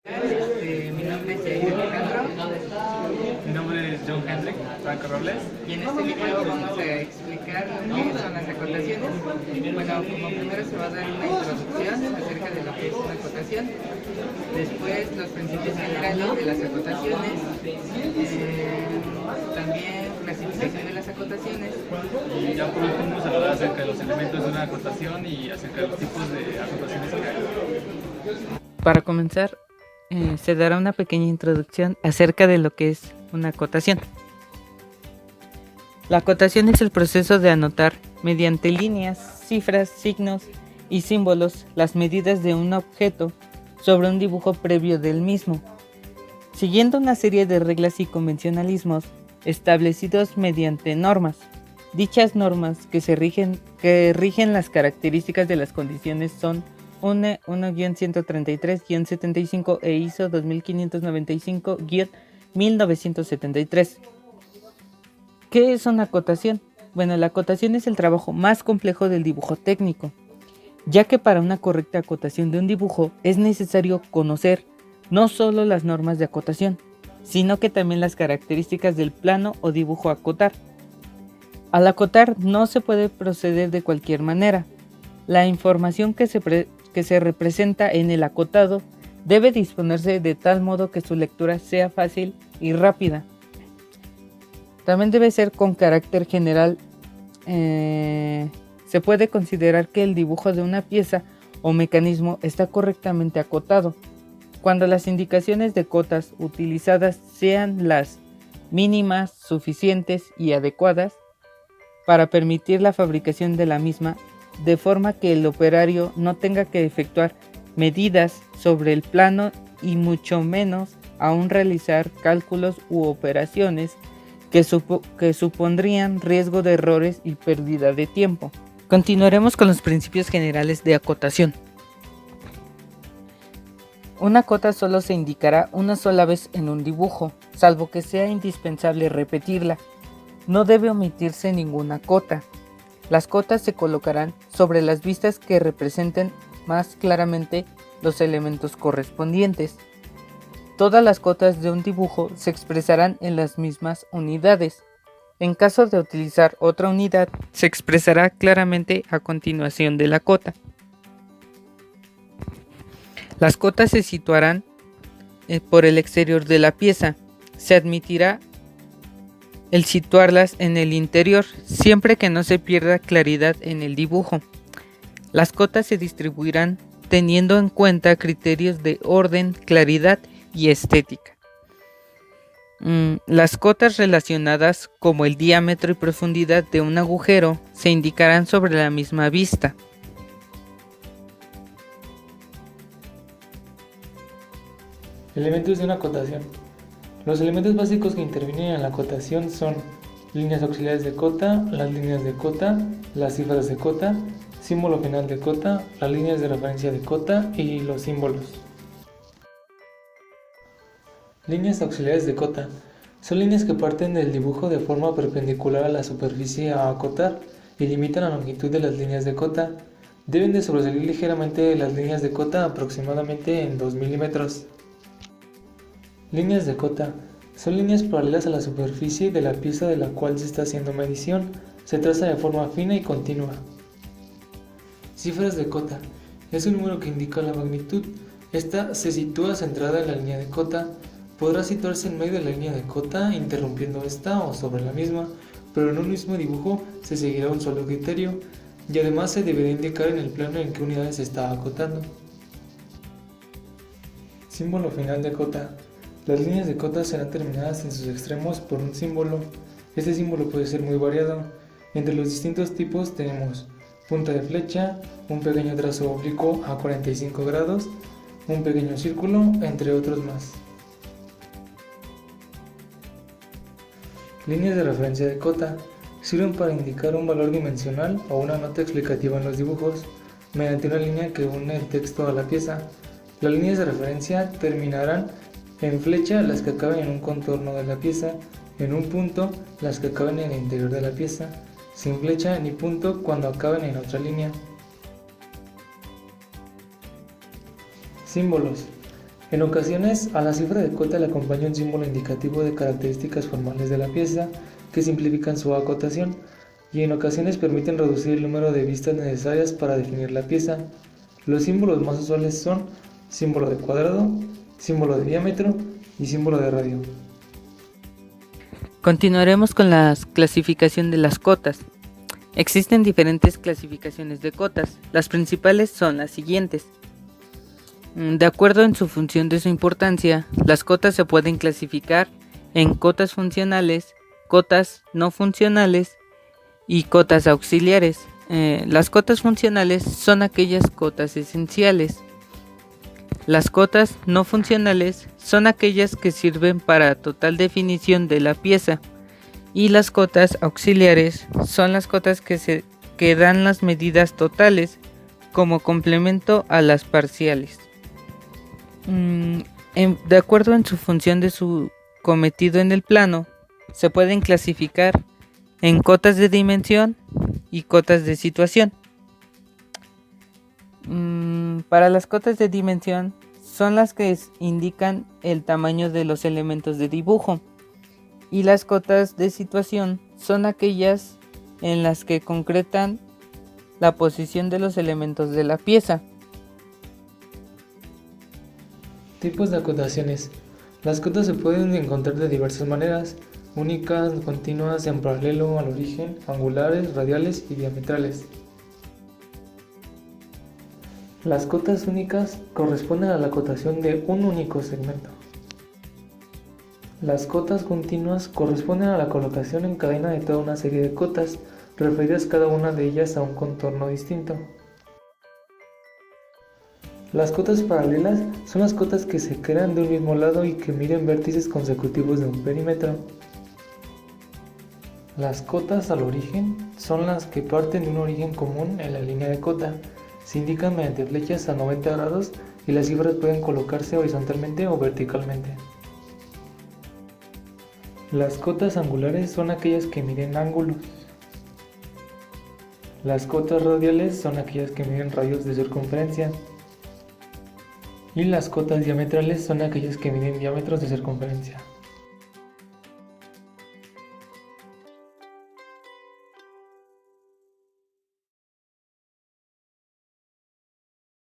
Mi nombre es Jair Alejandro Mi nombre es John Hendrik Franco Robles. y en este video vamos a explicar lo que son las acotaciones. Bueno, como primero se va a dar una introducción acerca de lo que es una acotación, después los principios generales de las acotaciones, también clasificación de las acotaciones. Y ya por último vamos a hablar acerca de los elementos de una acotación y acerca de los tipos de acotaciones que hay. Para comenzar, se dará una pequeña introducción acerca de lo que es una acotación. La acotación es el proceso de anotar mediante líneas, cifras, signos y símbolos las medidas de un objeto sobre un dibujo previo del mismo, siguiendo una serie de reglas y convencionalismos establecidos mediante normas. Dichas normas que rigen las características de las condiciones son 1-1-133-75 e ISO 2595-1973. ¿Qué es una acotación? Bueno, la acotación es el trabajo más complejo del dibujo técnico, ya que para una correcta acotación de un dibujo es necesario conocer no solo las normas de acotación, sino que también las características del plano o dibujo a acotar. Al acotar no se puede proceder de cualquier manera. La información que se representa en el acotado debe disponerse de tal modo que su lectura sea fácil y rápida. También debe ser con carácter general. Se puede considerar que el dibujo de una pieza o mecanismo está correctamente acotado cuando las indicaciones de cotas utilizadas sean las mínimas, suficientes y adecuadas para permitir la fabricación de la misma, de forma que el operario no tenga que efectuar medidas sobre el plano y mucho menos aún realizar cálculos u operaciones que supondrían riesgo de errores y pérdida de tiempo. Continuaremos con los principios generales de acotación. Una cota solo se indicará una sola vez en un dibujo, salvo que sea indispensable repetirla. No debe omitirse ninguna cota. Las cotas se colocarán sobre las vistas que representen más claramente los elementos correspondientes. Todas las cotas de un dibujo se expresarán en las mismas unidades. En caso de utilizar otra unidad, se expresará claramente a continuación de la cota. Las cotas se situarán por el exterior de la pieza. Se admitirá el situarlas en el interior, siempre que no se pierda claridad en el dibujo. Las cotas se distribuirán teniendo en cuenta criterios de orden, claridad y estética. Las cotas relacionadas como el diámetro y profundidad de un agujero se indicarán sobre la misma vista. Elementos de una acotación. Los elementos básicos que intervienen en la acotación son líneas auxiliares de cota, las líneas de cota, las cifras de cota, símbolo final de cota, las líneas de referencia de cota y los símbolos. Líneas auxiliares de cota son líneas que parten del dibujo de forma perpendicular a la superficie a acotar y limitan la longitud de las líneas de cota. Deben de sobresalir ligeramente de las líneas de cota aproximadamente en 2 milímetros. Líneas de cota son líneas paralelas a la superficie de la pieza de la cual se está haciendo medición. Se traza de forma fina y continua. Cifras de cota es un número que indica la magnitud. Esta se sitúa centrada en la línea de cota. Podrá situarse en medio de la línea de cota, interrumpiendo esta o sobre la misma, pero en un mismo dibujo se seguirá un solo criterio y además se deberá indicar en el plano en qué unidades se está acotando. Símbolo final de cota. Las líneas de cota serán terminadas en sus extremos por un símbolo. Este símbolo puede ser muy variado. Entre los distintos tipos tenemos punta de flecha, un pequeño trazo oblicuo a 45 grados, un pequeño círculo, entre otros más. Líneas de referencia de cota sirven para indicar un valor dimensional o una nota explicativa en los dibujos mediante una línea que une el texto a la pieza. Las líneas de referencia terminarán en flecha las que acaben en un contorno de la pieza, en un punto las que acaben en el interior de la pieza, sin flecha ni punto cuando acaben en otra línea. Símbolos. En ocasiones, a la cifra de cota le acompaña un símbolo indicativo de características formales de la pieza que simplifican su acotación y en ocasiones permiten reducir el número de vistas necesarias para definir la pieza. Los símbolos más usuales son símbolo de cuadrado, símbolo de diámetro y símbolo de radio. Continuaremos con la clasificación de las cotas. Existen diferentes clasificaciones de cotas. Las principales son las siguientes. De acuerdo en su función de su importancia, las cotas se pueden clasificar en cotas funcionales, cotas no funcionales y cotas auxiliares. Las cotas funcionales son aquellas cotas esenciales. Las cotas no funcionales son aquellas que sirven para total definición de la pieza. Y las cotas auxiliares son las cotas que dan las medidas totales como complemento a las parciales. De acuerdo en su función de su cometido en el plano, se pueden clasificar en cotas de dimensión y cotas de situación. Para las cotas de dimensión son las que indican el tamaño de los elementos de dibujo y las cotas de situación son aquellas en las que concretan la posición de los elementos de la pieza. Tipos de acotaciones. Las cotas se pueden encontrar de diversas maneras: únicas, continuas, en paralelo al origen, angulares, radiales y diametrales. Las cotas únicas corresponden a la acotación de un único segmento. Las cotas continuas corresponden a la colocación en cadena de toda una serie de cotas, referidas cada una de ellas a un contorno distinto. Las cotas paralelas son las cotas que se crean de un mismo lado y que miden vértices consecutivos de un perímetro. Las cotas al origen son las que parten de un origen común en la línea de cota. Se indican mediante flechas a 90 grados y las cifras pueden colocarse horizontalmente o verticalmente. Las cotas angulares son aquellas que miden ángulos. Las cotas radiales son aquellas que miden radios de circunferencia. Y las cotas diametrales son aquellas que miden diámetros de circunferencia.